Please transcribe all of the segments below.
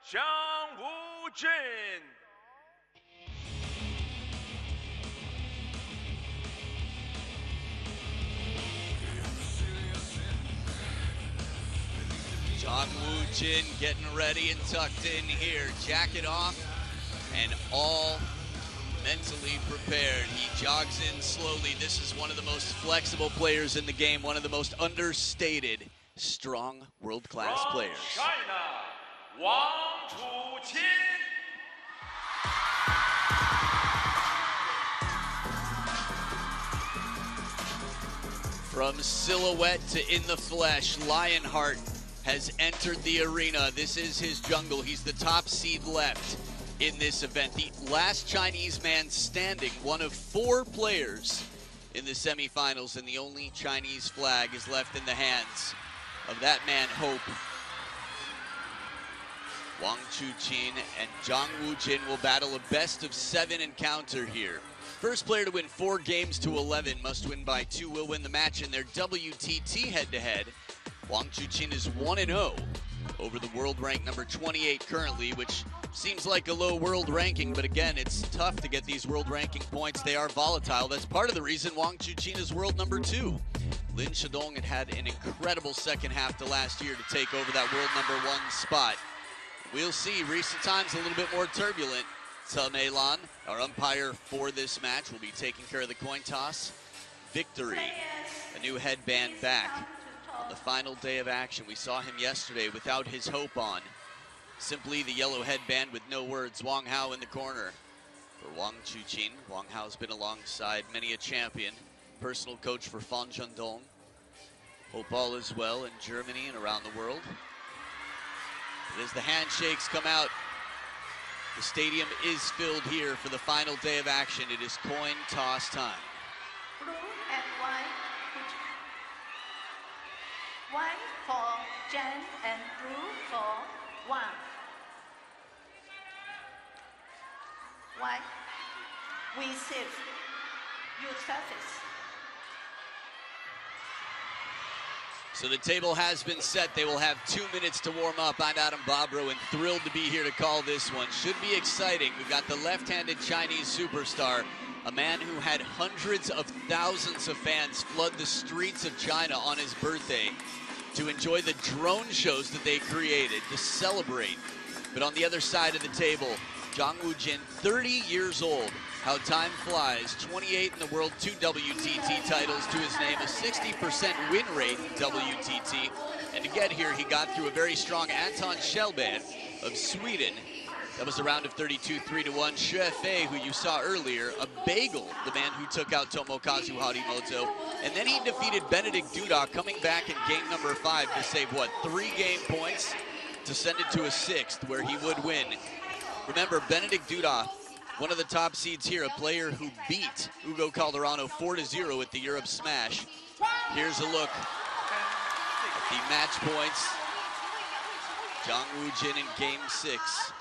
Jang Woojin. Jang Woojin getting ready and tucked in here. Jacket off and all mentally prepared. He jogs in slowly. This is one of the most flexible players in the game, one of the most understated, strong, world-class players. China, Wang Chuqin. From silhouette to in the flesh, Lionheart has entered the arena. This is his jungle. He's the top seed left in this event. The last Chinese man standing, one of 4 players in the semifinals, and the only Chinese flag is left in the hands of that man, Hope. Wang Chuqin and Jang Woojin will battle a best-of-7 encounter here. First player to win 4 games to 11 must win by 2 will win the match in their WTT head-to-head. Wang Chuqin is 1-0 over the world rank number 28 currently, which seems like a low world ranking, but again, it's tough to get these world ranking points. They are volatile. That's part of the reason Wang Chuqin is world number 2. Lin Shadong had an incredible second half to last year to take over that world number 1 spot. We'll see. Recent times a little bit more turbulent. Lan, our umpire for this match, will be taking care of the coin toss. Victory, a new headband back on the final day of action. We saw him yesterday without his hope on. Simply the yellow headband with no words. Wang Hao in the corner for Wang Chuqin. Wang Hao's been alongside many a champion. Personal coach for Fan Zhendong. Hope all is well in Germany and around the world. But as the handshakes come out, the stadium is filled here for the final day of action. It is coin toss time. Blue and white. White for Jang and blue for Wang. White, receive your service. So the table has been set. They will have 2 minutes to warm up. I'm Adam Bobrow and thrilled to be here to call this one. Should be exciting. We've got the left-handed Chinese superstar, a man who had hundreds of thousands of fans flood the streets of China on his birthday to enjoy the drone shows that they created to celebrate. But on the other side of the table, Jang Woojin, 30 years old. How time flies, 28 in the world, 2 WTT titles to his name, a 60% win rate in WTT. And to get here, he got through a very strong Anton Shellband of Sweden. That was a round of 32, 3-1. Xue Fei, who you saw earlier, a bagel, the man who took out Tomokazu Harimoto. And then he defeated Benedict Duda, coming back in game number 5 to save, 3 game points to send it to a 6th, where he would win. Remember, Benedict Duda, one of the top seeds here, a player who beat Hugo Calderano 4-0 at the Europe Smash. Here's a look at the match points. Jang Woojin in game 6.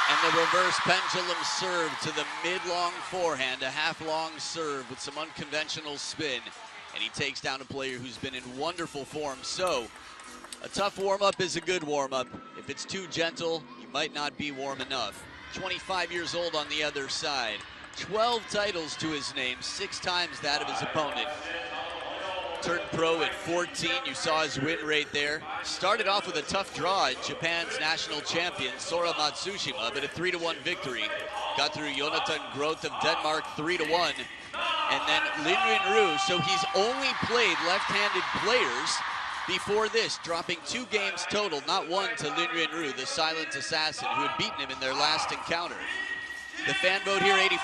And the reverse pendulum serve to the mid-long forehand, a half-long serve with some unconventional spin. And he takes down a player who's been in wonderful form. So, a tough warm-up is a good warm-up. If it's too gentle, you might not be warm enough. 25 years old on the other side. 12 titles to his name, 6 times that of his opponent. Turned pro at 14, you saw his win rate there. Started off with a tough draw at Japan's national champion, Sora Matsushima, but a 3-1 victory. Got through Jonathan Groth of Denmark 3-1. And then Lin Yunru, so he's only played left-handed players before this, dropping 2 games total, not 1 to Lin Yunru, the silent assassin who had beaten him in their last encounter. The fan vote here, 85%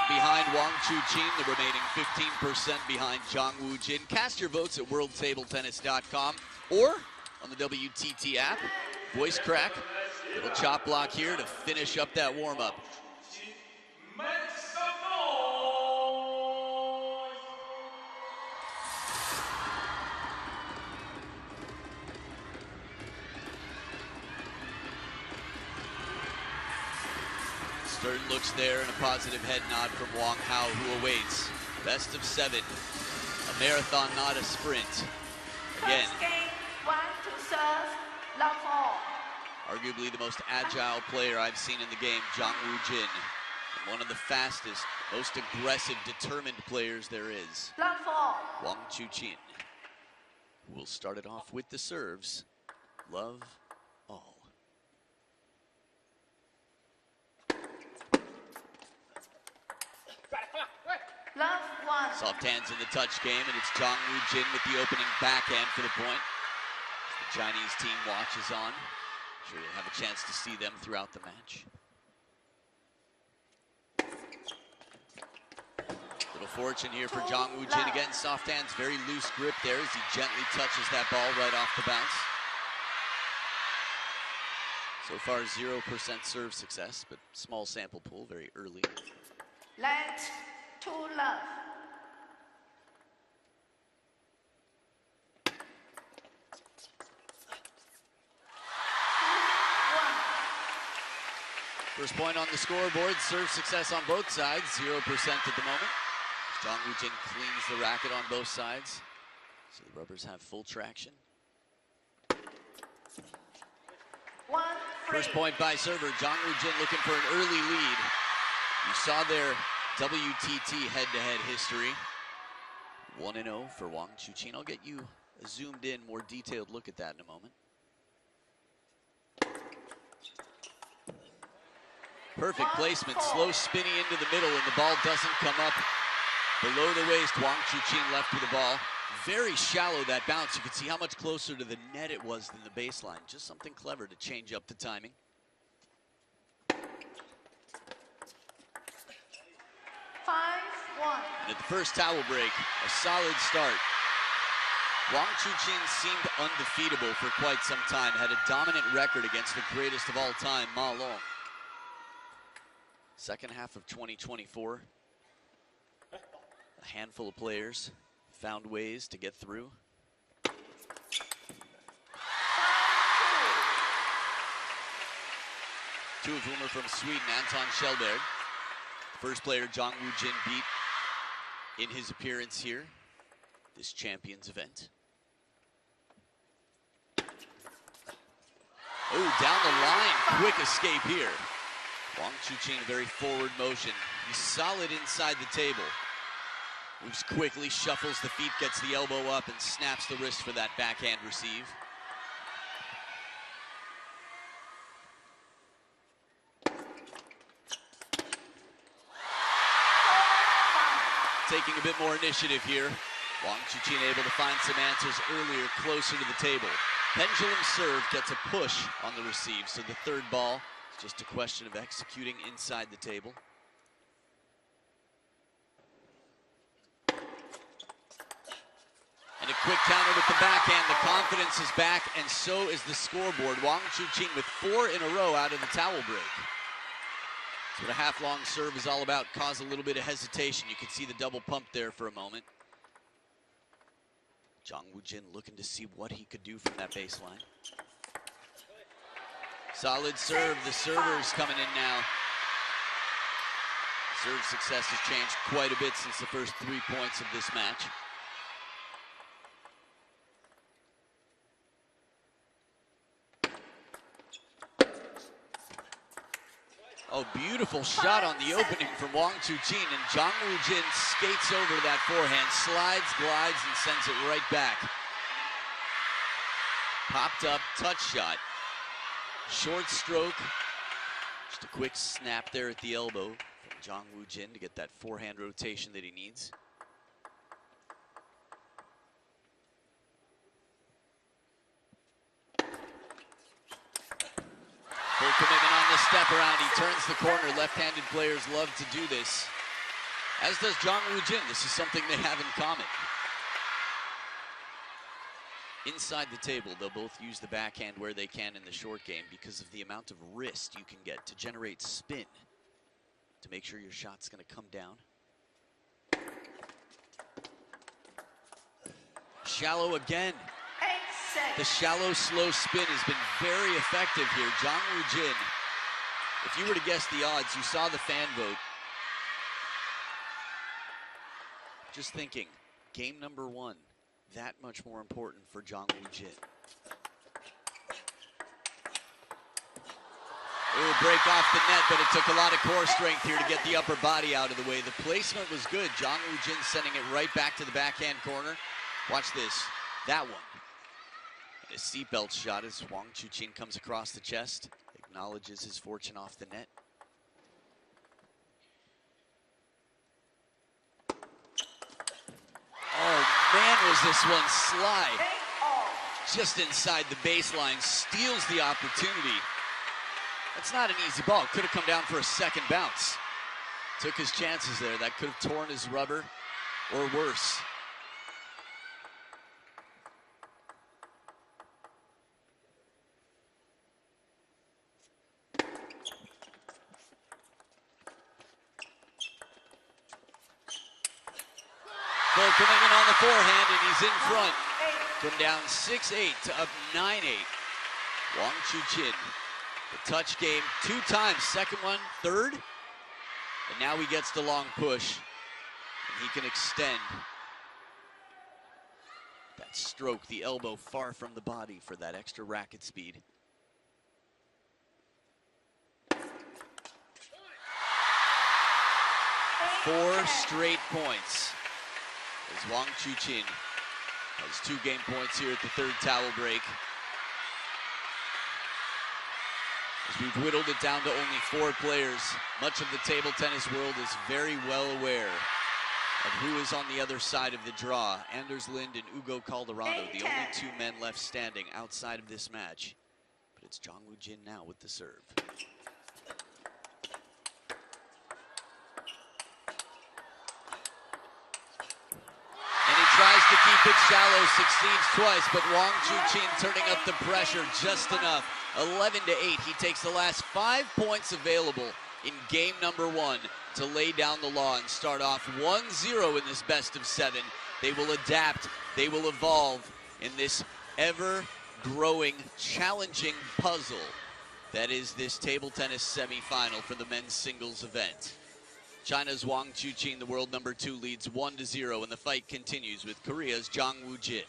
behind Wang Chuqin, the remaining 15% behind Jang Woojin. Cast your votes at worldtabletennis.com or on the WTT app. Voice crack, little chop block here to finish up that warm-up. Stern looks there and a positive head nod from Wang Hao, who awaits. Best of 7, a marathon, not a sprint. Again, First game, 1-2. Love 4. Arguably the most agile player I've seen in the game, Jang Woojin. One of the fastest, most aggressive, determined players there is. Love 4. Wang Chuqin, who will start it off with the serves. Love all. Love 1. Soft hands in the touch game, and it's Jang Woojin with the opening backhand for the point. The Chinese team watches on. I'm sure you'll have a chance to see them throughout the match. Little fortune here for Jang Woojin. Again, soft hands, very loose grip there as he gently touches that ball right off the bounce. So far, 0% serve success, but small sample pool, very early. Let 2 love. First point on the scoreboard, serve success on both sides, 0% at the moment. Jang Woojin cleans the racket on both sides, so the rubbers have full traction. 1-3. First point by server, Jang Woojin looking for an early lead. You saw their WTT head-to-head history. 1-0 for Wang Chuqin. I'll get you a zoomed in, more detailed look at that in a moment. Perfect placement, slow spinning into the middle, and the ball doesn't come up below the waist. Wang Chuqin left with the ball. Very shallow, that bounce. You can see how much closer to the net it was than the baseline. Just something clever to change up the timing. 5-1. And at the first towel break, a solid start. Wang Chuqin seemed undefeatable for quite some time, had a dominant record against the greatest of all time, Ma Long. Second half of 2024, a handful of players found ways to get through. 5-2. Two of whom are from Sweden, Anton Kjellberg. First player Jang Woojin beat in his appearance here, this champions event. Oh, down the line, quick escape here. Wang Chuqin, very forward motion. He's solid inside the table. Moves quickly, shuffles the feet, gets the elbow up, and snaps the wrist for that backhand receive. Taking a bit more initiative here. Wang Chuqin able to find some answers earlier, closer to the table. Pendulum serve gets a push on the receive, so the third ball is just a question of executing inside the table. And a quick counter with the backhand. The confidence is back, and so is the scoreboard. Wang Chuqin with 4 in a row out of the towel break. That's what a half-long serve is all about. Cause a little bit of hesitation. You can see the double pump there for a moment. Jang Woojin looking to see what he could do from that baseline. Solid serve. The server's coming in now. Serve success has changed quite a bit since the first 3 points of this match. Oh, beautiful shot on the opening from Wang Chuqin, and Jang Woojin skates over to that forehand, slides, glides, and sends it right back. Popped up, touch shot. Short stroke. Just a quick snap there at the elbow from Jang Woojin to get that forehand rotation that he needs. Full commitment on the step around. He turns the corner. Left-handed players love to do this, as does Jang Woojin. This is something they have in common. Inside the table, they'll both use the backhand where they can in the short game because of the amount of wrist you can get to generate spin to make sure your shot's going to come down. Shallow again. The shallow, slow spin has been very effective here. Jang Woojin, if you were to guess the odds, you saw the fan vote. Just thinking, game number 1, that much more important for Jang Woojin. Ooh, break off the net, but it took a lot of core strength here to get the upper body out of the way. The placement was good. Jang Woojin sending it right back to the backhand corner. Watch this. That one. And a seatbelt shot as Wang Chuqin comes across the chest. Acknowledges his fortune off the net. Oh man, was this one sly. Just inside the baseline, steals the opportunity. That's not an easy ball. Could have come down for a second bounce. Took his chances there. That could have torn his rubber or worse. Full commitment on the forehand, and he's in front. From down 6-8 to up 9-8. Wang Chuqin. The touch game 2 times, second one, third. And now he gets the long push. And he can extend that stroke, the elbow far from the body for that extra racket speed. Four straight points as Wang Chuqin has 2 game points here at the third towel break. As we've whittled it down to only 4 players, much of the table tennis world is very well aware of who is on the other side of the draw. Anders Lind and Ugo Calderano, the only 2 men left standing outside of this match. But it's Jang Woojin now with the serve. Tries to keep it shallow, succeeds twice, but Wang Chuqin turning up the pressure just enough. 11-8, he takes the last 5 points available in game number 1 to lay down the law and start off 1-0 in this best of 7. They will adapt, they will evolve in this ever-growing, challenging puzzle that is this table tennis semifinal for the men's singles event. China's Wang Chuqin, the world number 2, leads 1-0, and the fight continues with Korea's Jang Woojin.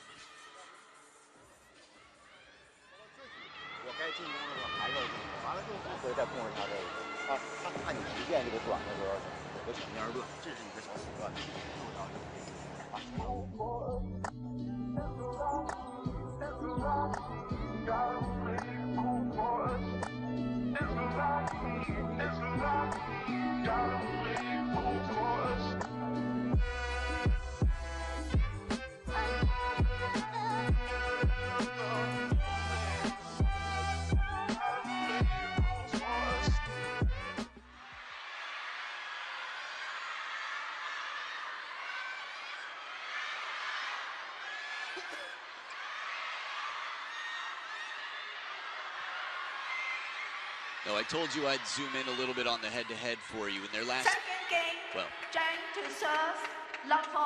No, I told you I'd zoom in a little bit on the head-to-head for you. In their last... Second game, well, Jang to serve, love 4.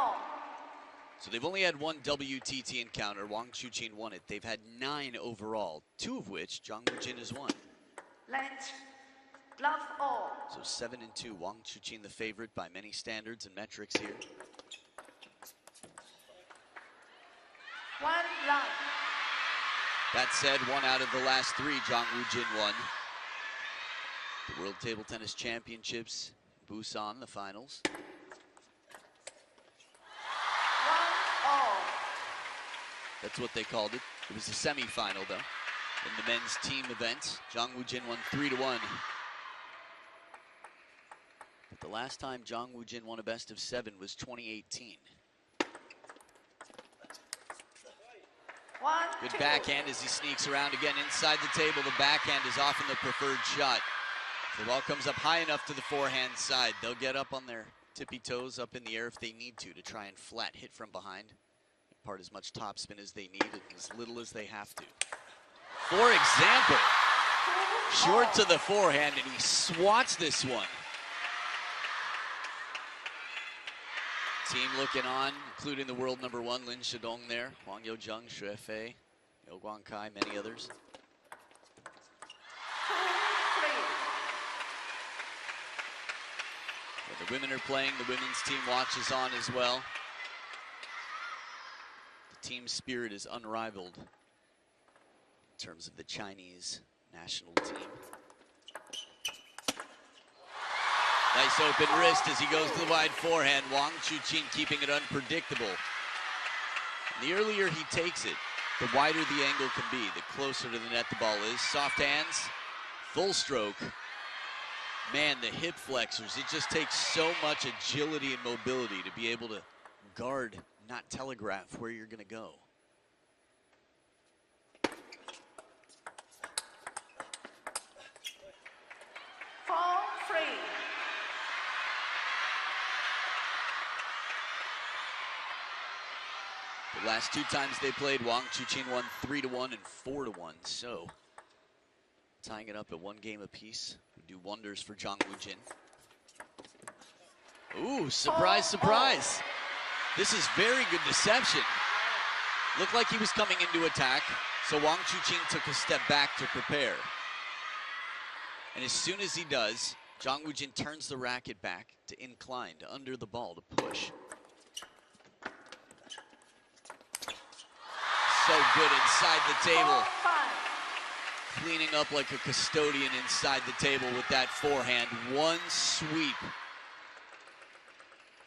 So they've only had 1 WTT encounter. Wang Chuqin won it. They've had 9 overall, 2 of which Jang Woojin has won. Length, love all. So 7-2, Wang Chuqin the favorite by many standards and metrics here. 1 love. That said, 1 out of the last 3, Jang Woojin won. The World Table Tennis Championships, Busan, the finals. 1 all. That's what they called it. It was the semi-final, though. In the men's team event, Jang Woojin won 3-1. But the last time Jang Woojin won a best of 7 was 2018. Good backhand as he sneaks around again inside the table. The backhand is often the preferred shot. The ball comes up high enough to the forehand side. They'll get up on their tippy toes up in the air if they need to try and flat hit from behind. Impart as much topspin as they need and as little as they have to. For example, short to the forehand, and he swats this one. Team looking on, including the world number 1, Lin Shidong there, Huang Yojung, Xue Fei, Yo Guang Kai, many others. Well, the women are playing, the women's team watches on as well. The team spirit is unrivaled in terms of the Chinese national team. Nice open wrist as he goes to the wide forehand. Wang Chuqin keeping it unpredictable. The earlier he takes it, the wider the angle can be, the closer to the net the ball is. Soft hands, full stroke. Man, the hip flexors, it just takes so much agility and mobility to be able to guard, not telegraph where you're gonna go. Fall free. The last two times they played, Wang Chuqin won 3-1 and 4-1. So, tying it up at 1 game apiece would do wonders for Jang Woojin. Ooh, surprise, surprise. This is very good deception. Looked like he was coming into attack, so Wang Chuqin took a step back to prepare. And as soon as he does, Jang Woojin turns the racket back to incline, to under the ball, to push. So good inside the table. Cleaning up like a custodian inside the table with that forehand. One sweep.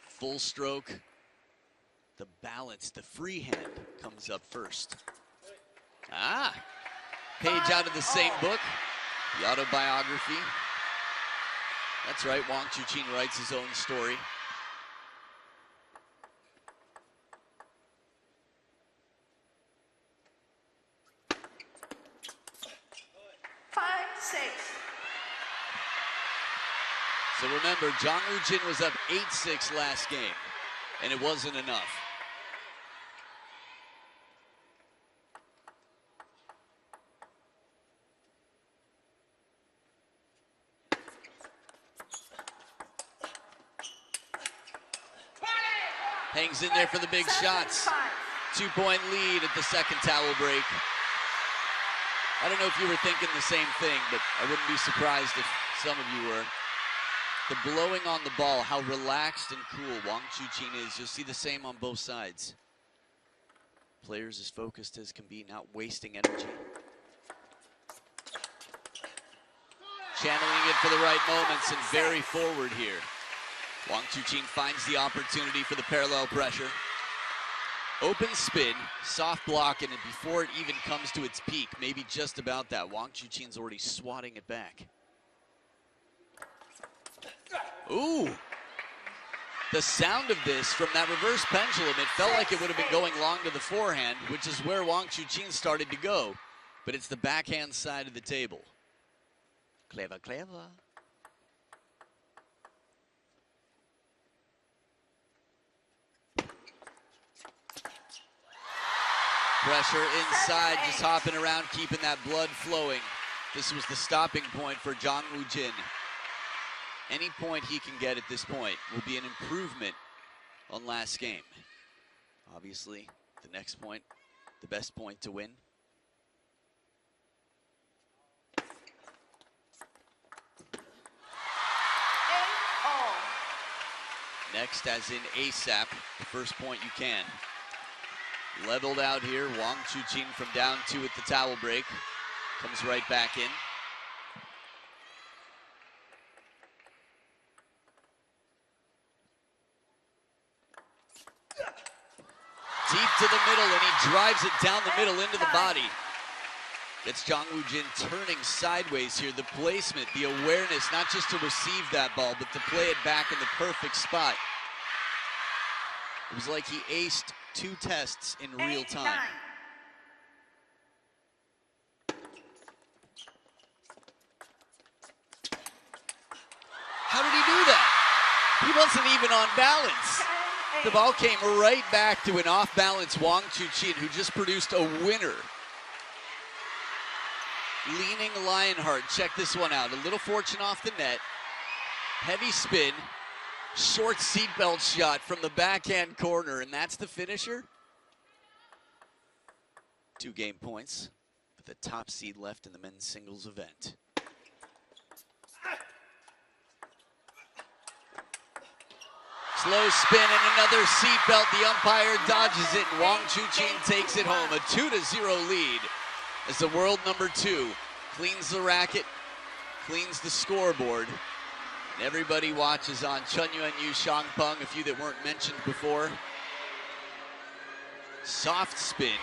Full stroke. The balance, the free hand comes up first. Ah, page out of the same book, the autobiography. That's right, Wang Chuqin writes his own story. So remember, Jang Woojin was up 8-6 last game, and it wasn't enough. Hangs in there for the big shots. 2-point lead at the second towel break. I don't know if you were thinking the same thing, but I wouldn't be surprised if some of you were. The blowing on the ball, how relaxed and cool Wang Chuqin is. You'll see the same on both sides. Players as focused as can be, not wasting energy. Channeling it for the right moments and very forward here. Wang Chuqin finds the opportunity for the parallel pressure. Open spin, soft block, and before it even comes to its peak, maybe just about that, Wang Chuqin's already swatting it back. Ooh, the sound of this from that reverse pendulum, it felt like it would have been going long to the forehand, which is where Wang Chuqin started to go, but it's the backhand side of the table. Clever, clever. Pressure inside, just hopping around, keeping that blood flowing. This was the stopping point for Jang Woojin. Any point he can get at this point will be an improvement on last game. Obviously, the next point, the best point to win. Next, as in ASAP, the first point you can. Leveled out here, Wang Chuqin from down 2 at the towel break. Comes right back in. Deep to the middle, and he drives it down the middle into the body. Gets Jang Woojin turning sideways here. The placement, the awareness, not just to receive that ball, but to play it back in the perfect spot. It was like he aced 2 tests in real time. How did he do that? He wasn't even on balance. The ball came right back to an off-balance Wang Chuqin, who just produced a winner. Leaning Lionheart, check this one out. A little fortune off the net. Heavy spin. Short seatbelt shot from the backhand corner, and that's the finisher. 2 game points with the top seed left in the men's singles event. Slow spin and another seatbelt. The umpire dodges it, and Wang Chuqin takes it home. A 2-0 lead as the world number 2 cleans the racket, cleans the scoreboard. And everybody watches on Chun Yuan Yu, Shangpeng, a few that weren't mentioned before. Soft spin.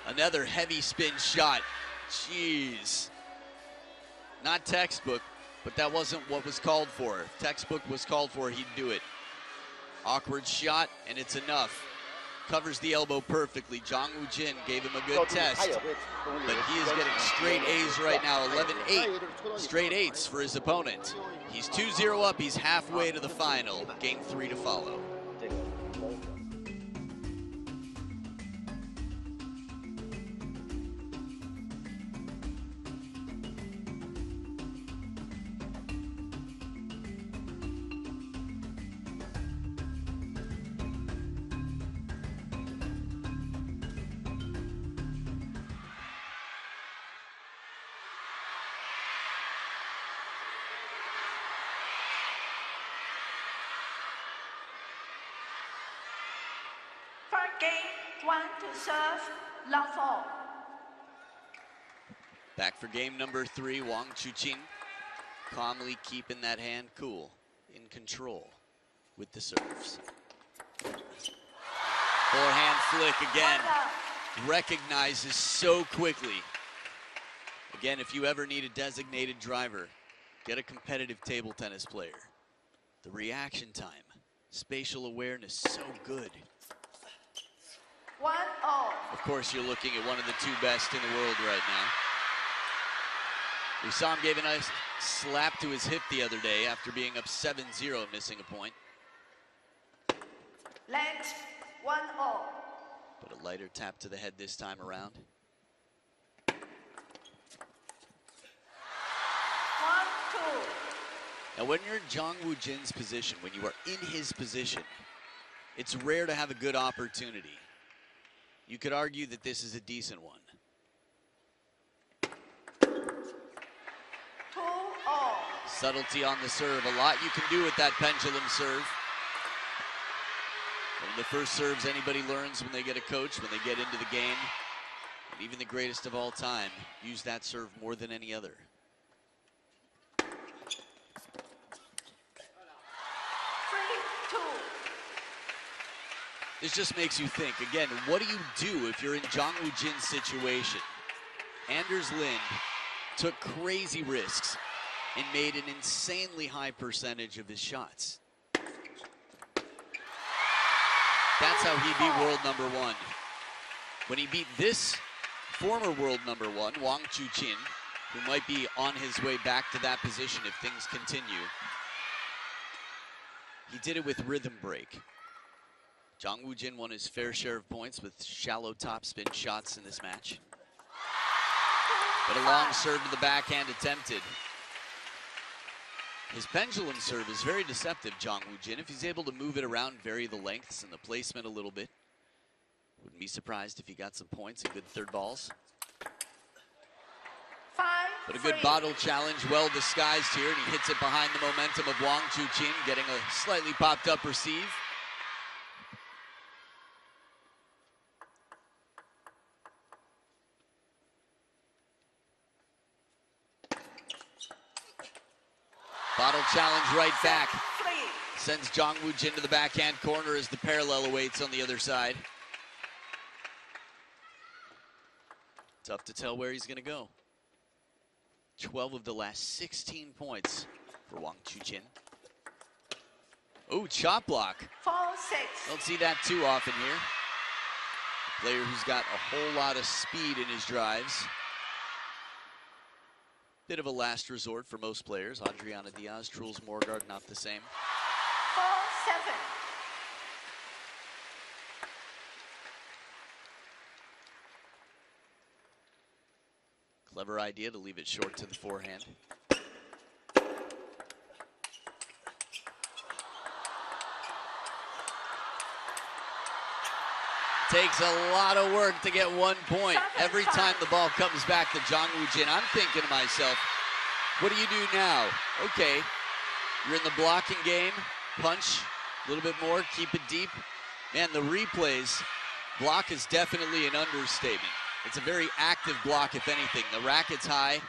Another heavy spin shot. Jeez. Not textbook, but that wasn't what was called for. If textbook was called for, he'd do it. Awkward shot, and it's enough. Covers the elbow perfectly. Jang Woojin gave him a good test, but he is getting straight A's right now. 11-8, straight 8s for his opponent. He's 2-0 up. He's halfway to the final. Game 3 to follow. Game 1 to serve, love all. Back for game number 3, Wang Chuqin calmly keeping that hand cool, in control with the serves. Forehand flick again, recognizes so quickly. Again, if you ever need a designated driver, get a competitive table tennis player. The reaction time, spatial awareness, so good. 1-0. Of course, you're looking at one of the 2 best in the world right now. We saw him give a nice slap to his hip the other day after being up 7-0, missing a point. Length 1-0. But a lighter tap to the head this time around. 1-2. Now, when you're in Jang Woojin's position, when you are in his position, it's rare to have a good opportunity. You could argue that this is a decent one. 2-0. Subtlety on the serve. A lot you can do with that pendulum serve. One of the first serves anybody learns when they get a coach, when they get into the game. And even the greatest of all time use that serve more than any other. 3-2. This just makes you think, again, what do you do if you're in Jang Woojin's situation? Anders Lind took crazy risks and made an insanely high percentage of his shots. That's how he beat world number 1. When he beat this former world number 1, Wang Chuqin, who might be on his way back to that position if things continue, he did it with rhythm break. Jang Woojin won his fair share of points with shallow topspin shots in this match. But a long serve to the backhand attempted. His pendulum serve is very deceptive, Jang Woojin. If he's able to move it around, vary the lengths and the placement a little bit, wouldn't be surprised if he got some points and good third balls. 5-3. But a good bottle challenge, well disguised here, and he hits it behind the momentum of Wang Chuqin, getting a slightly popped up receive. Bottle challenge right back. Sends Jang Woojin to the backhand corner as the parallel awaits on the other side. Tough to tell where he's going to go. 12 of the last 16 points for Wang Chuqin. Oh, chop block. 4-6. Don't see that too often here. A player who's got a whole lot of speed in his drives. Bit of a last resort for most players. Adriana Diaz, Truls Morgaard, not the same. 4-7. Clever idea to leave it short to the forehand. Takes a lot of work to get 1 point. Every time the ball comes back to Jang Woojin, I'm thinking to myself, what do you do now? Okay, you're in the blocking game, punch a little bit more, keep it deep. Man, the replays, block is definitely an understatement. It's a very active block, if anything. The racket's high.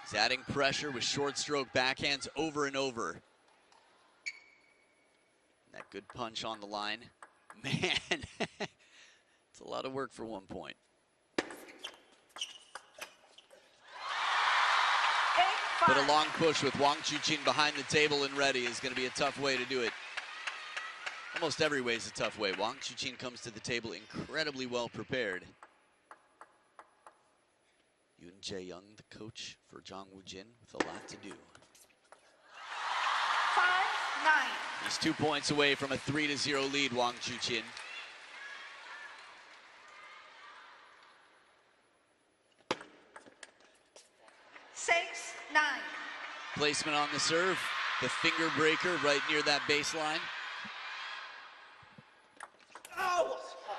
He's adding pressure with short stroke backhands over and over. That good punch on the line. Man, it's a lot of work for 1 point. But a long push with Wang Chuqin behind the table and ready is going to be a tough way to do it. Almost every way is a tough way. Wang Chuqin comes to the table incredibly well prepared. Jang, the coach for Jang Woojin, with a lot to do. 5-9. He's 2 points away from a 3-0 lead, Wang Chuqin. Placement on the serve, the finger breaker right near that baseline.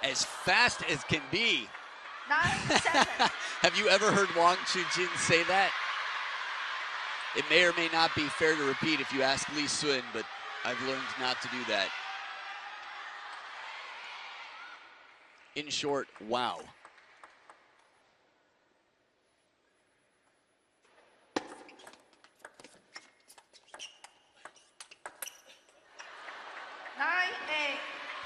As fast as can be. 9-7. Have you ever heard Wang Chuqin say that? It may or may not be fair to repeat if you ask Lee Sun, but I've learned not to do that. In short, wow.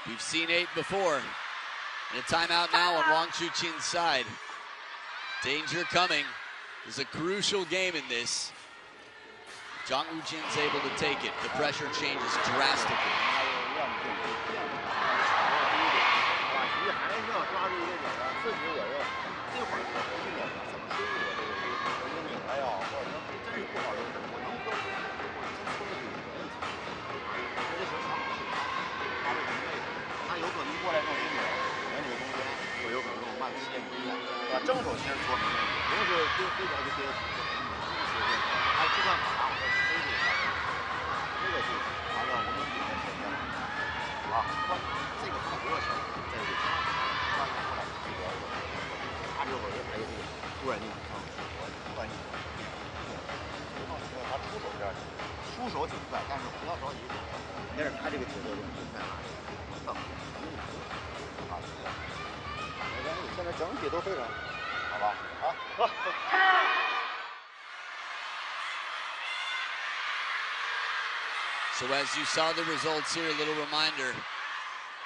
We've seen 8 before. And a timeout now on Wang Chuqin's side. Danger coming. There's a crucial game in this. Jang Woojin's able to take it. The pressure changes drastically. So as you saw the results here, a little reminder,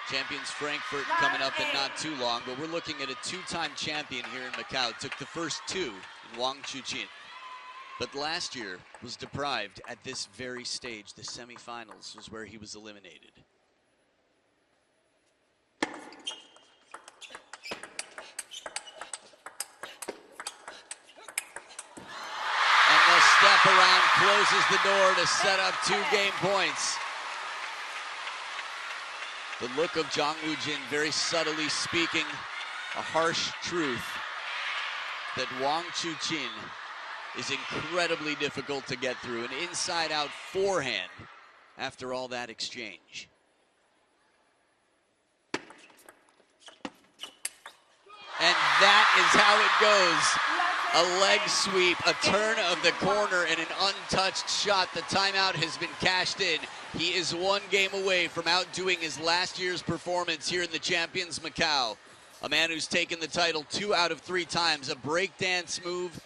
champions Frankfurt coming up in not too long, but we're looking at a 2-time champion here in Macau. Took the first 2 in Wang Chuqin, but last year was deprived at this very stage. The semifinals was where he was eliminated. Step around closes the door to set up 2 game points. The look of Jang Woojin very subtly speaking a harsh truth that Wang Chuqin is incredibly difficult to get through. An inside-out forehand after all that exchange. And that is how it goes. A leg sweep, a turn of the corner, and an untouched shot. The timeout has been cashed in. He is 1 game away from outdoing his last year's performance here in the Champions Macau. A man who's taken the title 2 out of 3 times, a breakdance move,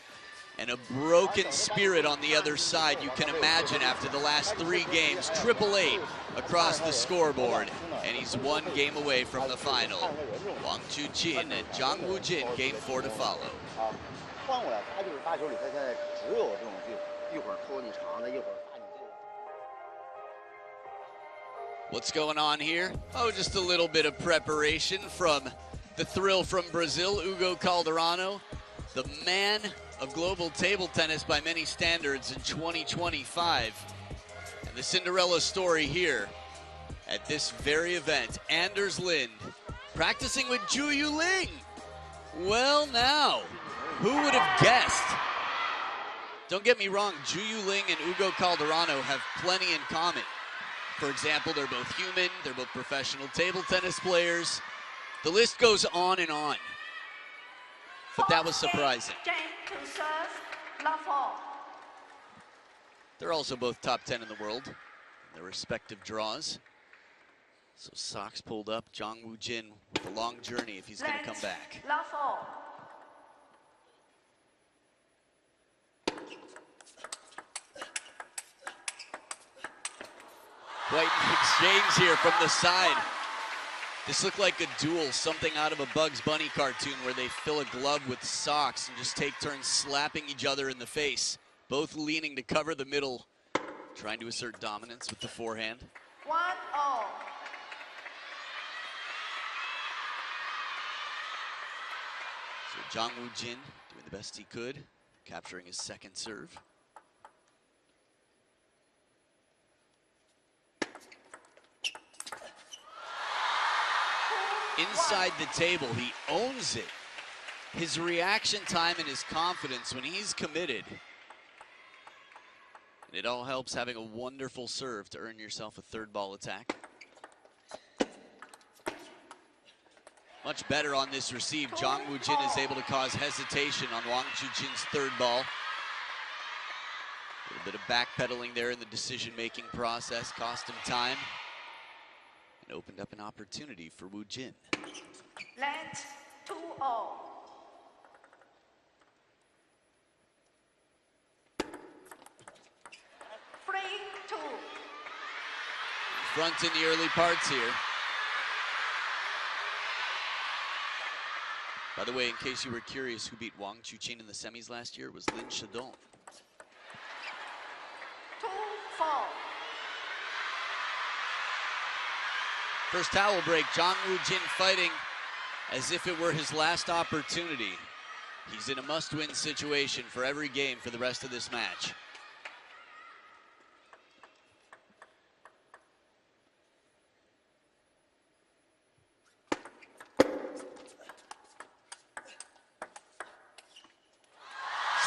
and a broken spirit on the other side. You can imagine after the last 3 games, 888 across the scoreboard, and he's 1 game away from the final. Wang Chuqin and Jang Woojin, game 4 to follow. What's going on here? Oh, just a little bit of preparation from the thrill from Brazil, Hugo Calderano, the man of global table tennis by many standards in 2025. And the Cinderella story here at this very event, Anders Lind practicing with Zhu Yuling. Well now, who would have guessed? Don't get me wrong, Zhu Yuling and Hugo Calderano have plenty in common. For example, they're both human, they're both professional table tennis players. The list goes on and on. But that was surprising. They're also both top 10 in the world in their respective draws. So socks pulled up, Jang Woojin with a long journey if he's going to come back. Quite an exchange here from the side. This looked like a duel, something out of a Bugs Bunny cartoon where they fill a glove with socks and just take turns slapping each other in the face, both leaning to cover the middle, trying to assert dominance with the forehand. 1-0. So Jang Woojin doing the best he could, capturing his second serve. Inside the table, he owns it. His reaction time and his confidence when he's committed. And it all helps having a wonderful serve to earn yourself a third ball attack. Much better on this receive. Jang Woojin is able to cause hesitation on Wang Chuqin's third ball. A little bit of backpedaling there in the decision-making process, cost him time. And opened up an opportunity for Woojin. Let 2-0. Free 2. Front in the early parts here. By the way, in case you were curious, who beat Wang Chuqin in the semis last year was Lin Shadong. 2-4. First towel break, Jang Woojin fighting as if it were his last opportunity. He's in a must-win situation for every game for the rest of this match.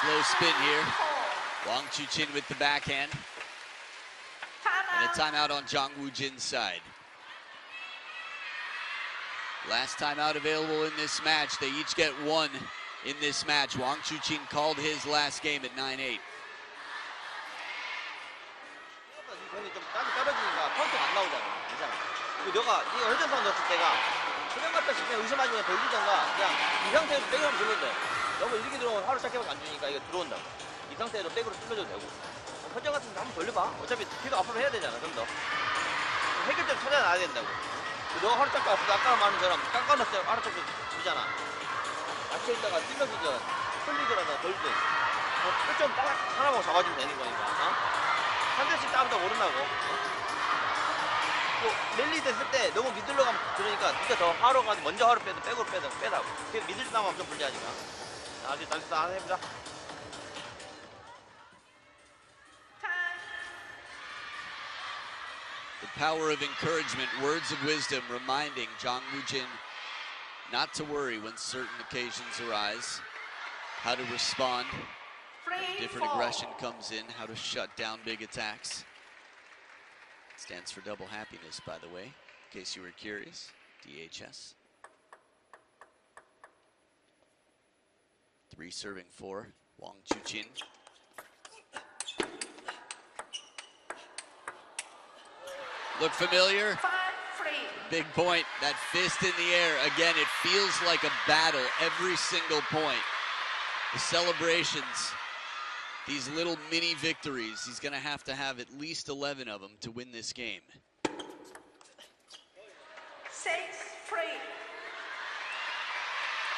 Slow spin here. Wang Chuqin with the backhand. And a timeout on Jang Woojin's side. Last timeout available in this match. They each get one in this match. Wang Chuqin called his last game at 9-8. 너가 이 얼전선 넣었을 때가 그냥 갖다 싶으면 의심하지만 돌리던가 그냥 이 상태에서 백으로 하면 들어온대. 너무 이렇게 들어오면 하루 시작해밖에 안 주니까 이거 들어온다고. 이 상태로 백으로 뚫려도 되고. 설정 같은 거 한번 돌려봐. 어차피 뒤도 앞으로 해야 되잖아, 좀 더. 해결점 찾아놔야 된다고. 너가 하루 짝가 없어. 아까 말한 것처럼 깎아놨을 때 하루 짝가 주잖아. 맞춰 있다가 찔러주든 풀리거나 돌든 끝점 딱 하나만 잡아주면 되는 거니까. 한 대씩 따보다 모른다고. 또 랠리 됐을 때 너무 미들로 가면 그러니까 네가 더 하로 가서 먼저 하로 빼든 백으로 빼다고. 그래서 미들 싸움하면 좀 불리하니까. 아주 날씨 안 해보자. The power of encouragement, words of wisdom, reminding Jang Woojin not to worry when certain occasions arise, how to respond, when different aggression comes in, how to shut down big attacks. Stands for double happiness, by the way, in case you were curious, DHS. 3 serving 4, Wang Chuqin. Look familiar? 5-3. Big point, that fist in the air. Again, it feels like a battle every single point. The celebrations, these little mini victories, he's gonna have to have at least 11 of them to win this game. 6-3.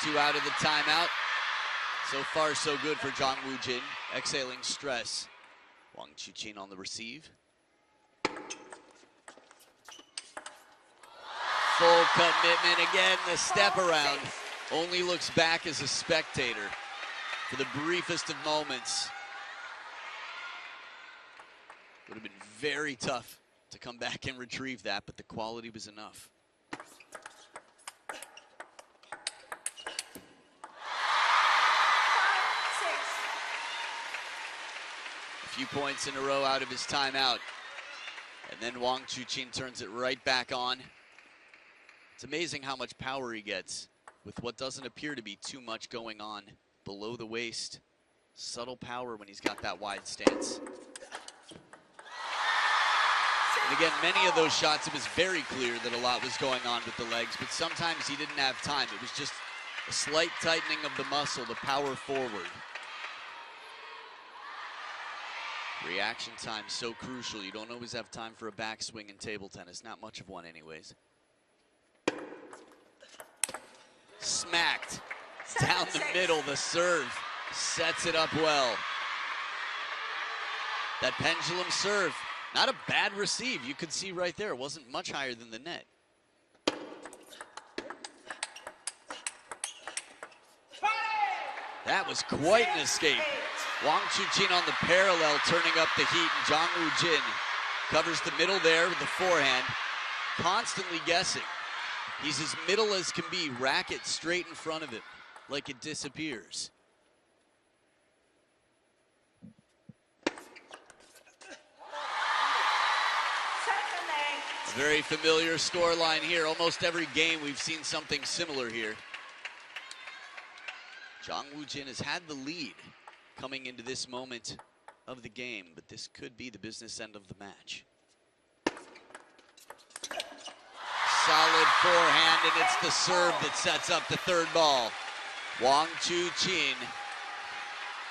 2 out of the timeout. So far, so good for Jang Woojin, exhaling stress. Wang Chuqin on the receive. Full commitment again, the step around. Only looks back as a spectator for the briefest of moments. Would have been very tough to come back and retrieve that, but the quality was enough. A few points in a row out of his timeout. And then Wang Chuqin turns it right back on. It's amazing how much power he gets with what doesn't appear to be too much going on below the waist. Subtle power when he's got that wide stance. And again, many of those shots, it was very clear that a lot was going on with the legs, but sometimes he didn't have time. It was just a slight tightening of the muscle to power forward. Reaction time so crucial. You don't always have time for a backswing in table tennis. Not much of one anyways. Smacked down the middle. The serve sets it up well. That pendulum serve, not a bad receive. You could see right there, it wasn't much higher than the net. That was quite an escape. Wang Chuqin on the parallel, turning up the heat, and Jang Woojin covers the middle there with the forehand, constantly guessing. He's as middle as can be, racket straight in front of him, like it disappears. A very familiar scoreline here. Almost every game we've seen something similar here. Jang Woojin has had the lead coming into this moment of the game, but this could be the business end of the match. Solid forehand, and it's the serve that sets up the third ball. Wang Chuqin,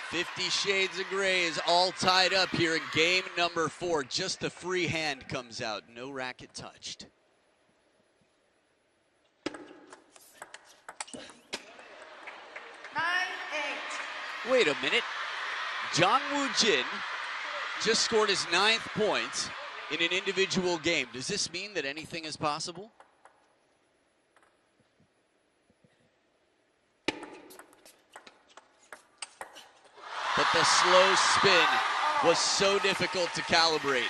50 Shades of Gray is all tied up here in game number 4. Just the free hand comes out, no racket touched. Wait a minute. Jang Woojin just scored his 9th point in an individual game. Does this mean that anything is possible? But the slow spin was so difficult to calibrate.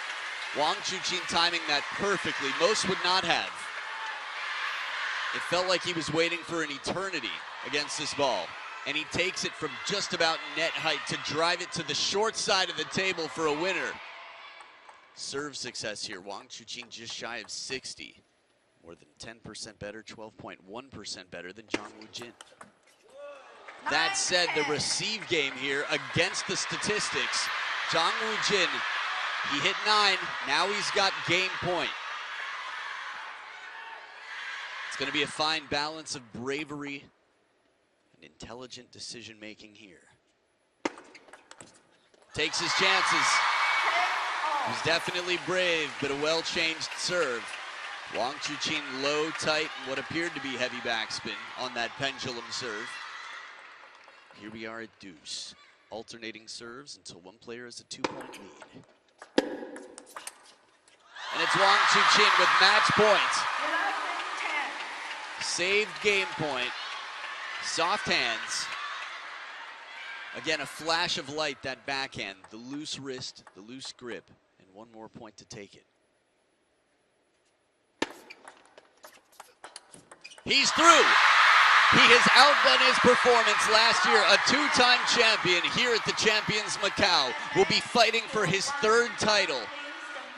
Wang Chuqin timing that perfectly. Most would not have. It felt like he was waiting for an eternity against this ball. And he takes it from just about net height to drive it to the short side of the table for a winner. Serve success here. Wang Chuqin just shy of 60. More than 10% better, 12.1% better than Jang Woojin. That said, the receive game here against the statistics. Jang Woojin, he hit 9, now he's got game point. It's going to be a fine balance of bravery and intelligent decision-making here. Takes his chances. He was definitely brave, but a well-changed serve. Wang Chuqin low, tight, and what appeared to be heavy backspin on that pendulum serve. Here we are at deuce. Alternating serves until one player has a 2-point lead. And it's Wang Chuqin with match point. Saved game point. Soft hands. Again, a flash of light, that backhand, the loose wrist, the loose grip, and one more point to take it. He's through. He has outdone his performance last year. A 2-time champion here at the Champions Macau will be fighting for his 3rd title.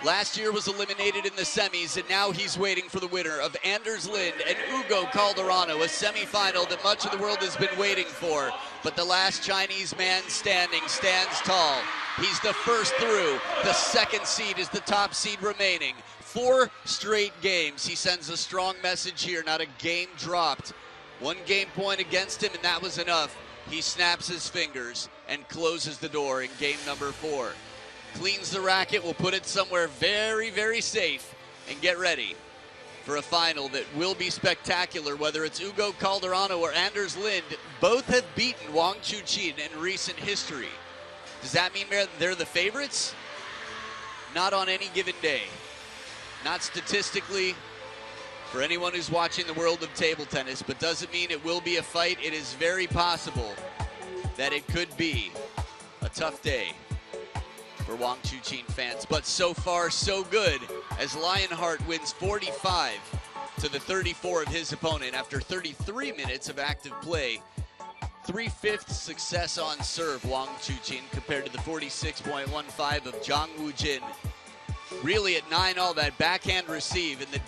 Last year was eliminated in the semis, and now he's waiting for the winner of Anders Lind and Ugo Calderano, a semifinal that much of the world has been waiting for. But the last Chinese man standing stands tall. He's the first through. The 2nd seed is the top seed remaining. 4 straight games. He sends a strong message here, not a game dropped. 1 game point against him, and that was enough. He snaps his fingers and closes the door in game number 4. Cleans the racket, will put it somewhere very, very safe, and get ready for a final that will be spectacular. Whether it's Ugo Calderano or Anders Lind, both have beaten Wang Chuqin in recent history. Does that mean they're the favorites? Not on any given day. Not statistically, for anyone who's watching the world of table tennis, but does it mean it will be a fight? It is very possible that it could be a tough day for Wang Chuqin fans, but so far so good, as Lionheart wins 45 to the 34 of his opponent after 33 minutes of active play. 3/5 success on serve, Wang Chuqin, compared to the 46.15 of Jang Woojin. Really at 9 all, that backhand receive, and the